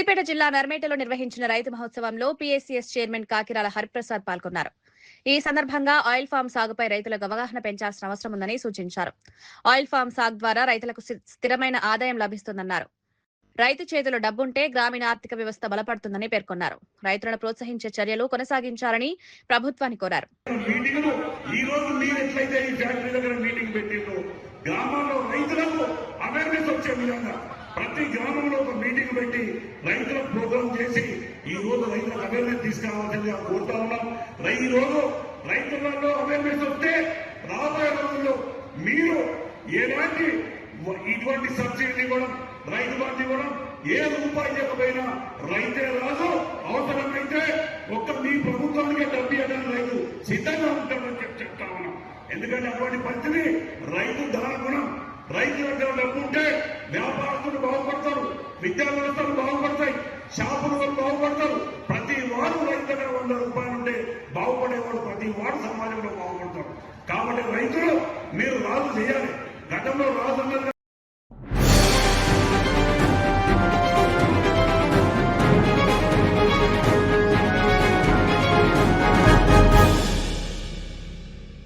సిద్దిపేట జిల్లా నర్మేటలో నిర్వహించిన రైతు మహోత్సవంలో పీఎస్సీఎస్ చైర్మన్ కాకిరాల హరిప్రసాద్ పాల్గొన్నారు. ఈ సందర్భంగా ఆయిల్ ఫామ్ సాగుపై రైతులకు అవగాహన పెంచాల్సిన అవసరం ఉందని సూచించారు. ఆయిల్ ఫామ్ సాగు ద్వారా రైతులకు స్థిరమైన ఆదాయం లభిస్తుందన్నారు. రైతు చేతిలో డబ్బుంటే గ్రామీణ ఆర్థిక వ్యవస్థ బలపడుతుందని పేర్కొన్నారు. రైతులను ప్రోత్సహించే చర్యలు కొనసాగించాలని ప్రభుత్వాన్ని కోరారు. ప్రతి గ్రామంలో ఒక మీటింగ్ పెట్టి రైతులకు ప్రోగ్రామ్ చేసి ఈ రోజు రైతులకు అవేర్నెస్ తీసుకురావాల్సిందిగా కోరుతా ఉన్నాం. ఈ రోజు రైతులలో అవేర్నెస్ వస్తే రాబోయే రోజుల్లో మీరు ఎలాంటి ఇటువంటి సబ్సిడీ ఇవ్వడం, రైతు బంధు ఇవ్వడం, ఏ రూపాయి ఇవ్వకపోయినా రైతే రాజు, అవసరమైతే ఒక్క మీ ప్రభుత్వానికి డబ్బు ఇవ్వడానికి రైతు సిద్ధంగా ఉంటామని చెప్తా ఉన్నాం. ఎందుకంటే అటువంటి పరిస్థితి రైతు దాన గుణం. రైతు దగ్గర డబ్బు ఉంటే వ్యాపారస్తులు బాగుపడతారు, విద్యా వ్యవస్థలు బాగుపడతాయి, షాపులు వాళ్ళు బాగుపడతారు. ప్రతి వాడు రైతు దగ్గర 100 రూపాయలు ఉంటే బాగుపడేవాడు ప్రతి వాడు సమాజంలో బాగుపడతారు. కాబట్టి రైతులు మీరు రాజు చేయాలి. గతంలో రాజు